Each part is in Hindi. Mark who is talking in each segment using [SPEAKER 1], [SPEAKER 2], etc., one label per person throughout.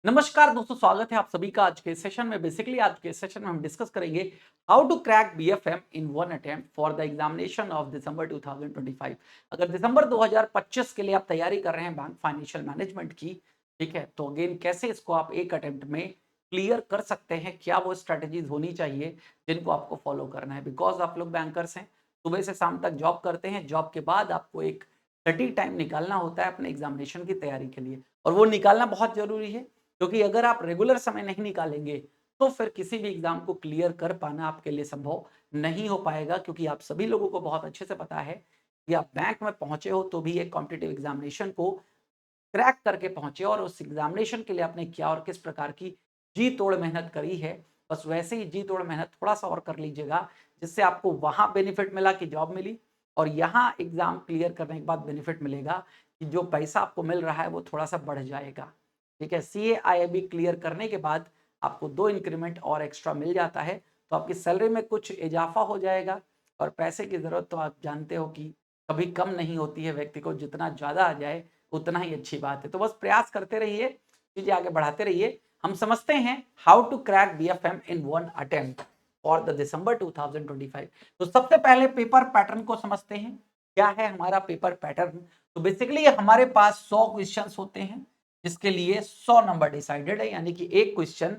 [SPEAKER 1] नमस्कार दोस्तों, स्वागत है आप सभी का आज के सेशन में। बेसिकली आज के सेशन में हम डिस्कस करेंगे how to crack BFM in one attempt for the examination of December 2025। अगर दिसंबर 2025 के लिए आप तैयारी कर रहे हैं बैंक फाइनेंशियल मैनेजमेंट की, ठीक है, तो अगेन कैसे इसको आप एक अटेम्प्ट में क्लियर कर सकते हैं, क्या वो स्ट्रेटेजीज होनी चाहिए जिनको आपको फॉलो करना है। बिकॉज आप लोग बैंकर्स हैं, सुबह से शाम तक जॉब करते हैं, जॉब के बाद आपको एक स्टडी टाइम निकालना होता है अपने एग्जामिनेशन की तैयारी के लिए, और वो निकालना बहुत जरूरी है। क्योंकि अगर आप रेगुलर समय नहीं निकालेंगे तो फिर किसी भी एग्जाम को क्लियर कर पाना आपके लिए संभव नहीं हो पाएगा। क्योंकि आप सभी लोगों को बहुत अच्छे से पता है कि आप बैंक में पहुंचे हो तो भी एक कॉम्पिटिटिव एग्जामिनेशन को क्रैक करके पहुंचे, और उस एग्जामिनेशन के लिए आपने क्या और किस प्रकार की जी तोड़ मेहनत करी है। बस वैसे ही जी तोड़ मेहनत थोड़ा सा और कर लीजिएगा, जिससे आपको वहां बेनिफिट मिला कि जॉब मिली, और यहाँ एग्जाम क्लियर करने के बाद बेनिफिट मिलेगा कि जो पैसा आपको मिल रहा है वो थोड़ा सा बढ़ जाएगा। ठीक है, सीए आईआईबी क्लियर करने के बाद आपको 2 इंक्रीमेंट और एक्स्ट्रा मिल जाता है, तो आपकी सैलरी में कुछ इजाफा हो जाएगा। और पैसे की ज़रूरत तो आप जानते हो कि कभी कम नहीं होती है, व्यक्ति को जितना ज़्यादा आ जाए उतना ही अच्छी बात है। तो बस प्रयास करते रहिए, चीज़ें आगे बढ़ाते रहिए। हम समझते हैं how to crack BFM in one attempt for the December 2025। तो सबसे पहले पेपर पैटर्न को समझते हैं। क्या है हमारा पेपर पैटर्न? तो बेसिकली हमारे पास 100 क्वेश्चंस होते हैं, जिसके लिए 100 नंबर डिसाइडेड है, यानी कि एक क्वेश्चन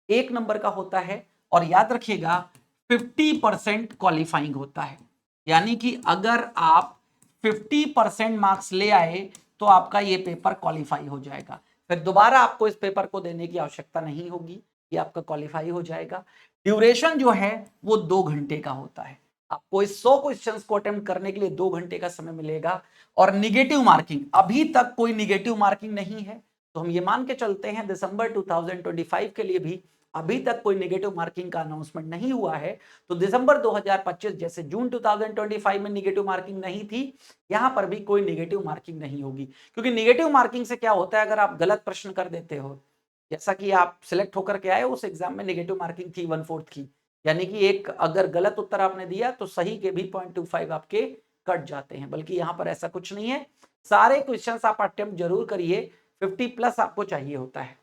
[SPEAKER 1] 1 नंबर का होता है। और याद रखिएगा 50% क्वालिफाइंग होता है, यानी कि अगर आप 50% मार्क्स ले आए तो आपका ये पेपर क्वालिफाई हो जाएगा। फिर दोबारा आपको इस पेपर को देने की आवश्यकता नहीं होगी, ये आपका क्वालिफाई हो जाएगा। ड्यूरेशन जो है वो 2 घंटे का होता है। आपको इस 100 क्वेश्चंस को अटेम्प्ट करने के लिए 2 घंटे का समय मिलेगा। और निगेटिव मार्किंग, अभी तक कोई निगेटिव मार्किंग नहीं है, तो हम ये मान के चलते हैं दिसंबर 2025 के लिए भी अभी तक कोई नेगेटिव मार्किंग का अनाउंसमेंट नहीं हुआ है। तो दिसंबर 2025 जैसे जून 2025 में नेगेटिव मार्किंग नहीं थी, यहां पर भी कोई नेगेटिव मार्किंग नहीं होगी। क्योंकि नेगेटिव मार्किंग से क्या होता है, अगर आप गलत प्रश्न कर देते हो, जैसा कि आप सिलेक्ट होकर के आए उस एग्जाम में नेगेटिव मार्किंग थी 1/4 की, यानी कि एक अगर गलत उत्तर आपने दिया तो सही के भी 0.25 आपके कट जाते हैं। बल्कि यहां पर ऐसा कुछ नहीं है, सारे क्वेश्चन आप अटेम्प्ट जरूर करिए, 50+ आपको चाहिए होता है।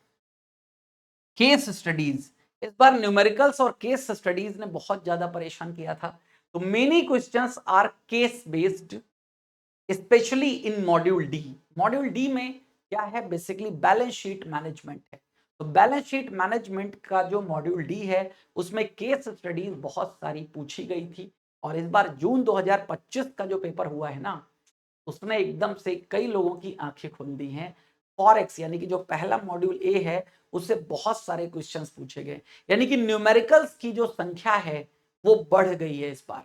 [SPEAKER 1] केस स्टडीज, इस बार न्यूमेरिकल्स और केस स्टडीज ने बहुत ज्यादा परेशान किया था। तो many questions are case based, specially in module D. Module D में क्या है, बेसिकली बैलेंस शीट मैनेजमेंट है। तो बैलेंस शीट मैनेजमेंट का जो मॉड्यूल डी है उसमें केस स्टडीज बहुत सारी पूछी गई थी। और इस बार जून 2025 का जो पेपर हुआ है ना, उसने एकदम से कई लोगों की आंखें खोल दी हैं। फॉरेक्स यानी कि जो पहला मॉड्यूल ए है उससे बहुत सारे क्वेश्चंस पूछे गए, यानी कि न्यूमेरिकल्स की जो संख्या है वो बढ़ गई है इस बार।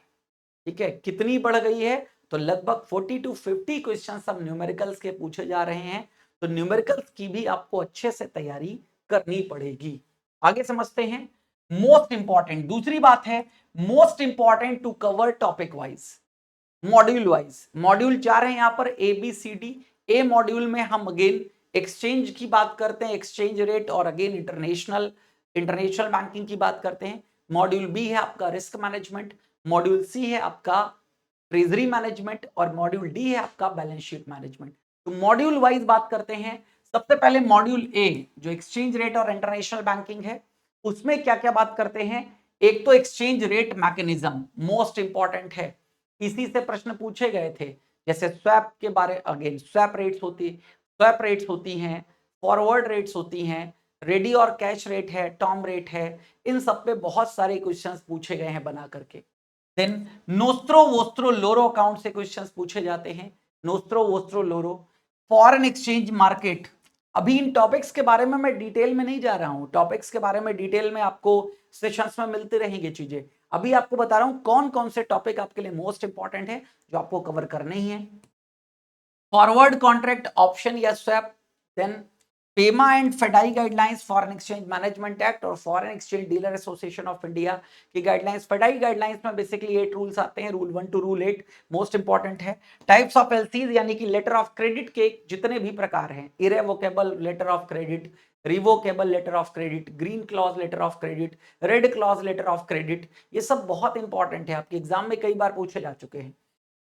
[SPEAKER 1] ठीक है, कितनी बढ़ गई है? तो लगभग 40 to 50 क्वेश्चन अब न्यूमेरिकल्स के पूछे जा रहे हैं। तो न्यूमेरिकल्स की भी आपको अच्छे से तैयारी करनी पड़ेगी। आगे समझते हैं। मोस्ट इंपॉर्टेंट दूसरी बात है, most important to cover topic wise, module wise. Module 4 है यहाँ पर A B C D. A module में हम अगेन एक्सचेंज की बात करते हैं, एक्सचेंज रेट, और अगेन इंटरनेशनल इंटरनेशनल बैंकिंग की बात करते हैं। मॉड्यूल बी है आपका रिस्क मैनेजमेंट, मॉड्यूल सी है आपका ट्रेजरी मैनेजमेंट, और मॉड्यूल डी है आपका बैलेंस शीट मैनेजमेंट। तो मॉड्यूल वाइज बात करते हैं। सबसे पहले मॉड्यूल ए जो एक्सचेंज रेट और इंटरनेशनल बैंकिंग है, उसमें क्या क्या बात करते हैं। एक तो exchange rate mechanism most important है, इसी से प्रश्न पूछे गए थे। जैसे स्वैप के बारे, अगेन स्वैप रेट्स होती हैं, फॉरवर्ड रेट्स होती हैं, रेडी और कैश रेट है, टर्म रेट है, इन सब पे बहुत सारे क्वेश्चंस पूछे गए हैं बना करके। देन नोस्ट्रो वोस्ट्रो लोरो अकाउंट से क्वेश्चंस पूछे जाते हैं। नोस्ट्रो वोस्ट्रो लोरो, फॉरेन एक्सचेंज मार्केट। अभी इन टॉपिक्स के बारे में मैं डिटेल में नहीं जा रहा हूं, टॉपिक्स के बारे में डिटेल में आपको सेशंस में मिलती रहेंगी चीजें। अभी आपको बता रहा हूं कौन कौन से टॉपिक आपके लिए मोस्ट इंपॉर्टेंट है जो आपको कवर करने ही है। फॉरवर्ड कॉन्ट्रैक्ट ऑप्शन या swap, then FEMA and FEDAI guidelines, foreign exchange management act और foreign exchange dealer association of India की गाइडलाइंस। फेडाई गाइडलाइंस में बेसिकली 8 रूल्स आते हैं, rule 1 to rule 8 most important है। टाइप्स ऑफ एलसीज यानी कि लेटर ऑफ क्रेडिट के जितने भी प्रकार हैं, irrevocable letter of credit, revocable letter of credit, green clause letter of credit, red clause letter of credit, ये सब बहुत इंपॉर्टेंट है, आपके एग्जाम में कई बार पूछे जा चुके हैं।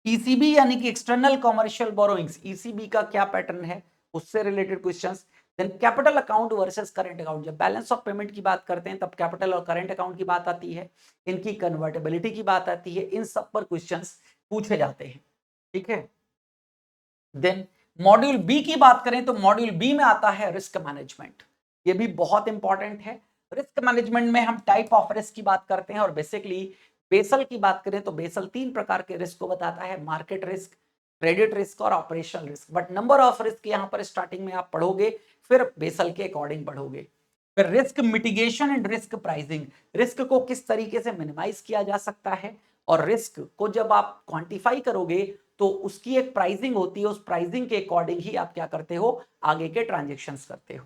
[SPEAKER 1] ईसीबी यानी कि एक्सटर्नल कॉमर्शियल बोरोइंग्स, ईसीबी का क्या पैटर्न है, उससे related questions. Then capital account versus current account, जब बैलेंस ऑफ पेमेंट की बात करते हैं तब कैपिटल और करंट अकाउंट की बात आती है, इनकी कन्वर्टेबिलिटी की बात आती है, इन सब पर क्वेश्चंस पूछे जाते हैं, ठीक है। देन मॉड्यूल बी की बात करें तो मॉड्यूल बी में आता है रिस्क मैनेजमेंट, ये भी बहुत इंपॉर्टेंट है। रिस्क मैनेजमेंट में हम टाइप ऑफ रिस्क की बात करते हैं और बेसिकली बेसल की बात करें तो बेसल 3 प्रकार के रिस्क को बताता है, मार्केट रिस्क, क्रेडिट रिस्क और operational risk. But number of risk यहाँ पर स्टार्टिंग में आप पढ़ोगे, फिर बेसल के अकॉर्डिंग बढ़ोगे। फिर risk mitigation and risk pricing, risk को किस तरीके से मिनिमाइज किया जा सकता है और रिस्क को जब आप क्वांटिफाई करोगे तो उसकी एक प्राइसिंग होती है, उस प्राइसिंग के अकॉर्डिंग ही आप क्या करते हो, आगे के ट्रांजेक्शन्स करते हो।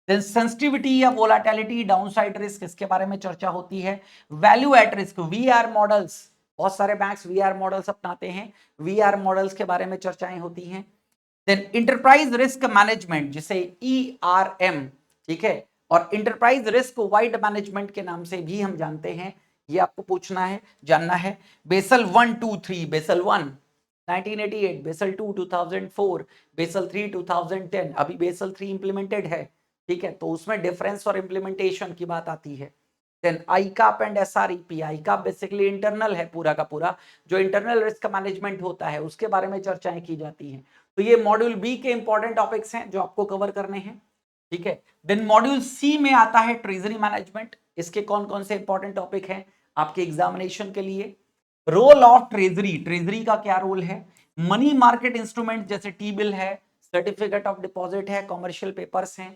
[SPEAKER 1] देन सेंसिटिविटी या वोलाटिलिटी, डाउनसाइड रिस्क, इसके बारे में चर्चा होती है। Value at risk, VR models, बहुत सारे बैंक्स वीआर मॉडल्स अपनाते हैं, वीआर मॉडल्स के बारे में चर्चाएं होती हैं। देन इंटरप्राइज रिस्क मैनेजमेंट जिसे ईआरएम, ठीक है, और इंटरप्राइज रिस्क वाइड मैनेजमेंट के नाम से भी हम जानते हैं, ये आपको पूछना है, जानना है। बेसल 1 2 3, बेसल 1 1988, बेसल 2 2004, बेसल 3 2010, अभी बेसल 3 इंप्लीमेंटेड है, ठीक है, तो उसमें डिफरेंस और इंप्लीमेंटेशन की बात आती है। देन आईकाप एंड एसआरईपी, आईकाप बेसिकली इंटरनल है पूरा का पूरा, जो इंटरनल रिस्क मैनेजमेंट होता है उसके बारे में चर्चाएं की जाती हैं। तो ये मॉड्यूल बी के इंपॉर्टेंट टॉपिक्स हैं जो आपको कवर करने हैं, ठीक है। देन मॉड्यूल सी में आता है ट्रेजरी मैनेजमेंट, इसके कौन कौन से इंपॉर्टेंट टॉपिक हैं आपके एग्जामिनेशन के लिए। रोल ऑफ ट्रेजरी, ट्रेजरी का क्या रोल है, मनी मार्केट इंस्ट्रूमेंट जैसे टी बिल है, सर्टिफिकेट ऑफ डिपॉजिट है, कॉमर्शियल पेपर्स हैं।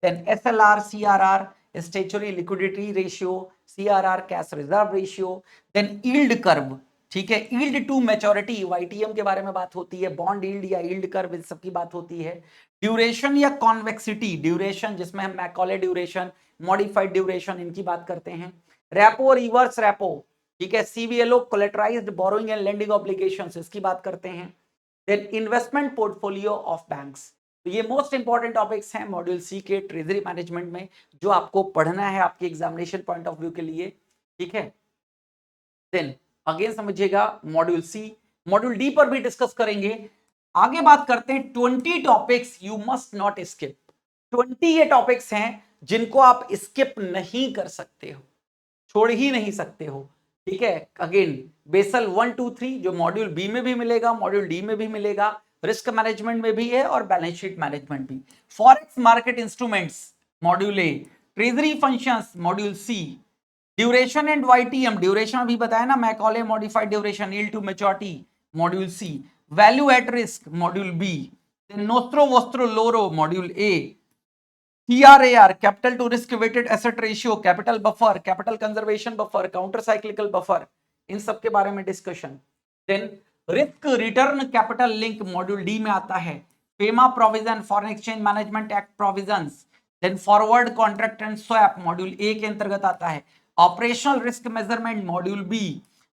[SPEAKER 1] Then SLR, CRR, statutory liquidity ratio, CRR cash reserve ratio. Then yield curve, ठीक है, यील्ड टू मैच्योरिटी, वाईटीएम के बारे में बात होती है, बॉन्ड यील्ड या यील्ड कर्व, इन सब की बात होती है। ड्यूरेशन या कॉन्वेक्सिटी, ड्यूरेशन जिसमें हम मैकॉले ड्यूरेशन, मॉडिफाइड ड्यूरेशन, इनकी बात करते हैं। रेपो, रिवर्स रेपो, ठीक है, CBLO, collateralized borrowing and lending obligations, इसकी बात करते हैं। Then investment portfolio of banks, तो ये मोस्ट इंपॉर्टेंट टॉपिक्स हैं मॉड्यूल सी के ट्रेजरी मैनेजमेंट में, जो आपको पढ़ना है आपके एग्जामिनेशन पॉइंट ऑफ व्यू के लिए, ठीक है। देन अगेन समझिएगा मॉड्यूल सी, मॉड्यूल डी पर भी डिस्कस करेंगे। आगे बात करते हैं 20 topics you must not skip, 20 ये टॉपिक्स हैं जिनको आप स्किप नहीं कर सकते हो, छोड़ ही नहीं सकते हो, ठीक है। अगेन बेसल 1 2 3 जो मॉड्यूल बी में भी मिलेगा, मॉड्यूल डी में भी मिलेगा, रिस्क मैनेजमेंट में भी है और बैलेंस शीट मैनेजमेंट भी। Forex market instruments module A, treasury functions module C, duration and YTM, duration अभी बताया ना, Macaulay modified duration, yield to maturity module C, value at risk module B, nostro vostro loro module A, CRAR, capital to risk weighted asset ratio, capital buffer, capital conservation buffer, counter cyclical buffer, इन सब के बारे में discussion. Then risk return capital link module D में आता है, FEMA provision, foreign exchange management act provisions, then forward contract and swap module A के अंतर्गत आता है, operational risk measurement module B,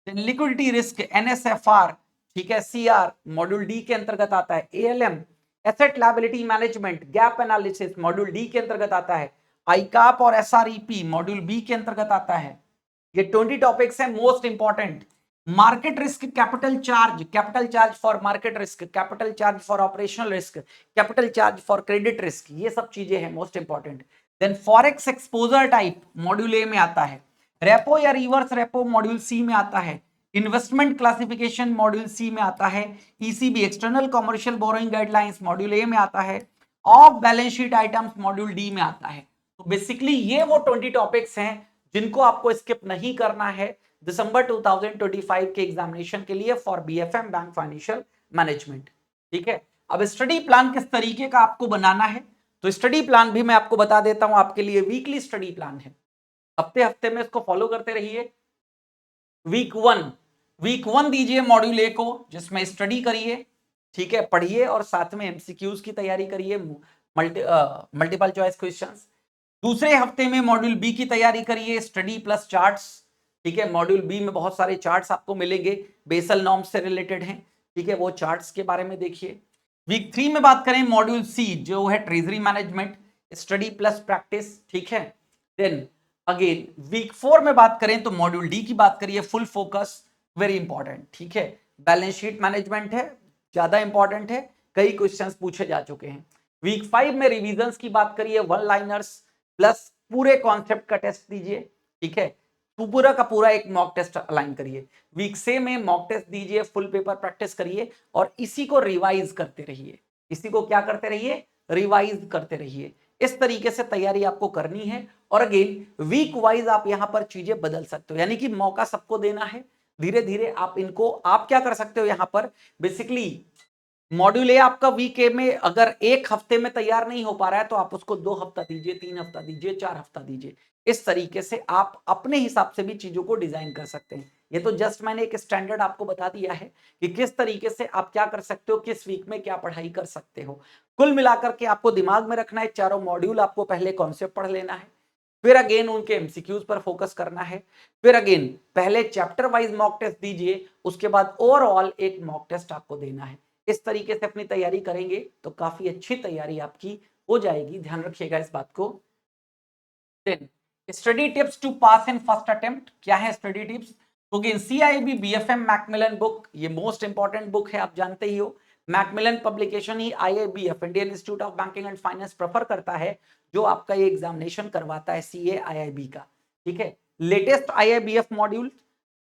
[SPEAKER 1] then liquidity risk NSFR, ठीक है, CR मॉड्यूल डी के अंतर्गत आता है, ALM asset liability management gap analysis module D के अंतर्गत आता है, आईकाप और एसआरईपी मॉड्यूल बी के अंतर्गत आता है। ये 20 टॉपिक्स हैं most important. Market risk, capital charge for market risk, capital charge for operational risk, capital charge for credit risk, ये सब चीजें हैं most important. Then forex exposure type module A में आता है, रेपो या रिवर्स रेपो मॉड्यूल सी में आता है, इन्वेस्टमेंट क्लासिफिकेशन मॉड्यूल सी में आता है, ECB external commercial borrowing guidelines module A में आता है, of balance sheet items module D में आता है। तो बेसिकली ये वो 20 टॉपिक्स हैं जिनको आपको स्किप नहीं करना है दिसंबर 2025 के एग्जामिनेशन के लिए for BFM bank financial management, ठीक है। अब स्टडी प्लान किस तरीके का आपको बनाना है, तो स्टडी प्लान भी मैं आपको बता देता हूं, आपके लिए वीकली स्टडी प्लान है, हफ्ते हफ्ते में इसको फॉलो करते रहिए। वीक वन दीजिए मॉड्यूल ए को, जिसमें स्टडी करिए, ठीक है, पढ़िए और साथ में एमसीक्यूज की तैयारी करिए, मल्टीपल चॉइस क्वेश्चंस। दूसरे हफ्ते में मॉड्यूल बी की तैयारी करिए, स्टडी प्लस चार्ट्स, ठीक है। मॉड्यूल बी में बहुत सारे चार्ट्स आपको मिलेंगे, बेसल नॉर्म्स से रिलेटेड हैं, ठीक है, वो चार्ट्स के बारे में देखिए। वीक 3 में बात करें मॉड्यूल सी जो है treasury management, study plus practice, ठीक है। देन अगेन वीक 4 में बात करें तो मॉड्यूल डी की बात करिए, फुल फोकस, वेरी इंपॉर्टेंट, ठीक है। बैलेंस शीट मैनेजमेंट है, ज्यादा इंपॉर्टेंट है, कई क्वेश्चंस पूछे जा चुके हैं। वीक 5 में रिविजन्स की बात करिए, वन लाइनर्स प्लस पूरे कॉन्सेप्ट का टेस्ट दीजिए, ठीक है, तो पूरा का पूरा एक मॉक टेस्ट अलाइन करिए। वीक 6 में मॉक टेस्ट दीजिए, फुल पेपर प्रैक्टिस करिए और इसी को रिवाइज करते रहिए। इसी को क्या करते रहिए, रिवाइज करते रहिए। इस तरीके से तैयारी आपको करनी है। और अगेन वीक वाइज आप यहां पर चीजें बदल सकते हो, यानी कि मौका सबको देना है। धीरे धीरे आप इनको आप क्या कर सकते हो, यहां पर बेसिकली मॉड्यूल ए आपका वीक ए में अगर एक हफ्ते में तैयार नहीं हो पा रहा है तो आप उसको 2 हफ्ता दीजिए, 3 हफ्ता दीजिए, 4 हफ्ता दीजिए। इस तरीके से आप अपने हिसाब से भी चीजों को डिजाइन कर सकते हैं। ये तो जस्ट मैंने एक स्टैंडर्ड आपको बता दिया है कि किस तरीके से आप क्या कर सकते हो, किस वीक में क्या पढ़ाई कर सकते हो। कुल मिलाकर के आपको दिमाग में रखना है, चारों मॉड्यूल आपको पहले कॉन्सेप्ट पढ़ लेना है, फिर अगेन उनके एमसीक्यूज पर फोकस करना है, फिर अगेन पहले चैप्टर वाइज मॉक टेस्ट दीजिए, उसके बाद ओवरऑल एक मॉक टेस्ट आपको देना है। इस तरीके से अपनी तैयारी करेंगे तो काफी अच्छी तैयारी आपकी हो जाएगी, ध्यान रखिएगा इस बात को। Study tips to pass in first attempt, क्या है स्टडी टिप्स? क्योंकि सीआईबी बीएफएम मैकमिलन बुक ये मोस्ट इंपॉर्टेंट बुक है, आप जानते ही हो। मैकमिलन पब्लिकेशन ही IIBF Indian Institute of Banking and Finance prefer करता है, जो आपका ये एग्जामिनेशन करवाता है सीए आईआईबी का, ठीक है। लेटेस्ट आईआईबीएफ मॉड्यूल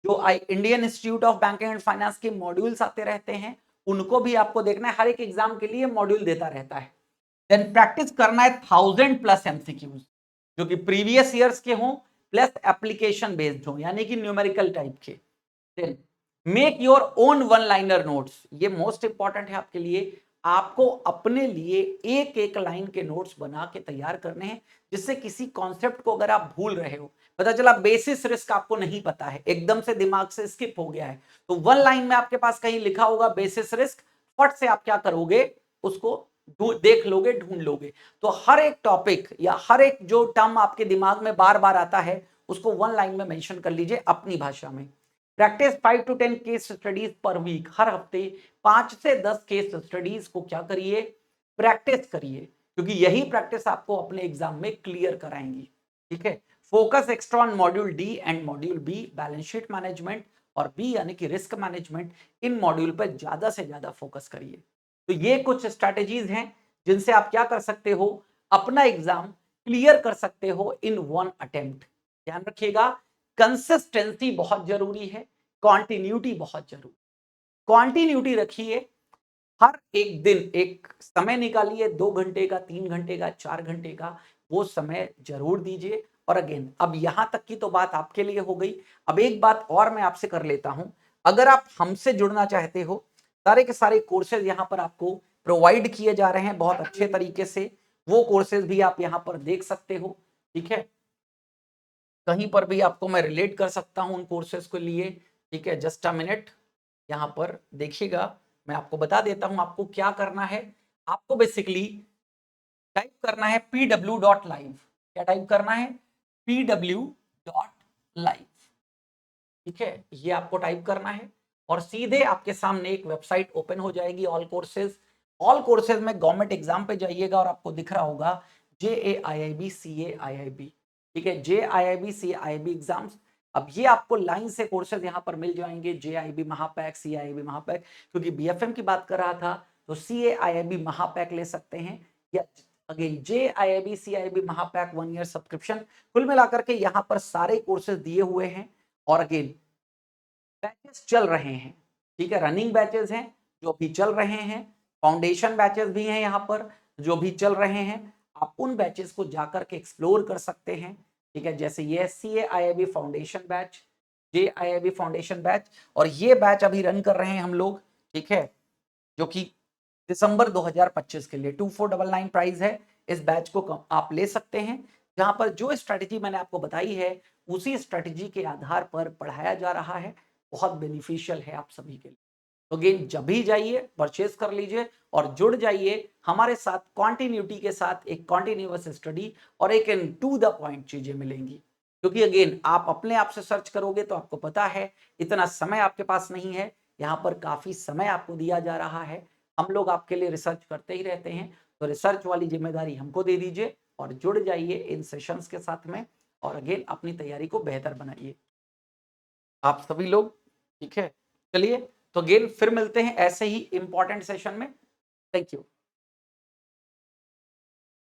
[SPEAKER 1] जो Indian Institute of Banking and finance के मॉड्यूल्स आते रहते हैं, उनको भी आपको देखना है। हर एक एग्जाम के लिए मॉड्यूल देता रहता है। देन प्रैक्टिस करना है 1000+ एमसीक्यूज जो कि प्रीवियस ईयर्स के हों प्लस एप्लीकेशन बेस्ड हो, यानी कि न्यूमेरिकल टाइप के। Then make your own one liner notes, ये मोस्ट इंपॉर्टेंट है आपके लिए। आपको अपने लिए एक एक लाइन के नोट्स बना के तैयार करने हैं, जिससे किसी कॉन्सेप्ट को अगर आप भूल रहे हो, पता चला बेसिस रिस्क आपको नहीं पता है, एकदम से दिमाग से स्किप हो गया है, तो वन लाइन में आपके पास कहीं लिखा होगा बेसिस रिस्क, फट से आप क्या करोगे, उसको देख लोगे, ढूंढ लोगे। तो हर एक टॉपिक या हर एक जो टर्म आपके दिमाग में बार बार आता है, उसको वन लाइन में मेंशन कर लीजिए अपनी भाषा में। प्रैक्टिस 5 to 10 केस स्टडीज पर वीक, हर हफ्ते 5 से 10 केस स्टडीज को क्या करिए, प्रैक्टिस करिए, क्योंकि यही प्रैक्टिस आपको अपने एग्जाम में क्लियर कराएंगी, ठीक है। Focus extra on module D and module B, balance sheet management और बी यानी कि रिस्क मैनेजमेंट, इन मॉड्यूल पर ज्यादा से ज्यादा फोकस करिए। तो ये कुछ स्ट्रैटेजीज हैं जिनसे आप क्या कर सकते हो, अपना एग्जाम क्लियर कर सकते हो इन वन अटेम्प्ट। ध्यान रखिएगा, कंसिस्टेंसी बहुत जरूरी है, कॉन्टिन्यूटी बहुत जरूरी। कॉन्टिन्यूटी रखिए, हर एक दिन एक समय निकालिए, 2 घंटे का, 3 घंटे का, 4 घंटे का, वो समय जरूर दीजिए। और अगेन अब यहां तक की तो बात आपके लिए हो गई। अब एक बात और मैं आपसे कर लेता हूं, अगर आप हमसे जुड़ना चाहते हो, सारे के सारे कोर्सेज यहां पर आपको प्रोवाइड किए जा रहे हैं बहुत अच्छे तरीके से, वो कोर्सेज भी आप यहां पर देख सकते हो, ठीक है। कहीं पर भी आपको मैं रिलेट कर सकता हूं उन कोर्सेज के लिए, ठीक है। जस्ट अ मिनट, यहां पर देखिएगा, मैं आपको बता देता हूं आपको क्या करना है। आपको बेसिकली टाइप करना है pw.live, क्या टाइप करना है, pw.live, ठीक है, ये आपको टाइप करना है और सीधे आपके सामने एक वेबसाइट ओपन हो जाएगी, ऑल कोर्सेज में गवर्नमेंट एग्जाम पे जाइएगा और आपको दिख रहा होगा JAIIB CAIIB, ठीक है, JIIB CAIIB एग्जाम्स। अब ये आपको लाइन से कोर्सेज यहाँ पर मिल जाएंगे, JIIB महापैक, CIIB महापैक, क्योंकि BFM की बात कर रहा था तो CAIIB महापैक ले सकते हैं, या again JIIB CIIB महापैक 1 year subscription. कुल मिलाकर के यहाँ पर सारे कोर्सेज दिए हुए हैं और अगेन बैचेस चल रहे हैं, ठीक है, रनिंग बैचेस हैं जो भी चल रहे हैं, फाउंडेशन बैचेस भी हैं यहाँ पर जो भी चल रहे हैं। आप उन बैचेस को जाकर के एक्सप्लोर कर सकते हैं, ठीक है, जैसे ये CAIIB foundation batch, JIIB foundation batch, और ये बैच अभी रन कर रहे हैं हम लोग, ठीक है, जो कि दिसंबर 2025 के लिए 2499 प्राइस है। इस बैच को आप ले सकते हैं, जहां पर जो स्ट्रेटेजी मैंने आपको बताई है उसी स्ट्रेटेजी के आधार पर पढ़ाया जा रहा है, बहुत बेनिफिशियल है आप सभी के लिए। तो अगेन जब भी जाइए परचेज कर लीजिए और जुड़ जाइए हमारे साथ, कॉन्टिन्यूटी के साथ एक कॉन्टिन्यूअस स्टडी और एक इन टू द पॉइंट चीजें मिलेंगी। क्योंकि अगेन आप अपने आप से सर्च करोगे तो आपको पता है इतना समय आपके पास नहीं है, यहाँ पर काफी समय आपको दिया जा रहा है, हम लोग आपके लिए रिसर्च करते ही रहते हैं, तो रिसर्च वाली जिम्मेदारी हमको दे दीजिए और जुड़ जाइए इन सेशंस के साथ में और अगेन अपनी तैयारी को बेहतर बनाइए आप सभी लोग, ठीक है। चलिए तो अगेन फिर मिलते हैं ऐसे ही इंपॉर्टेंट सेशन में। Thank you.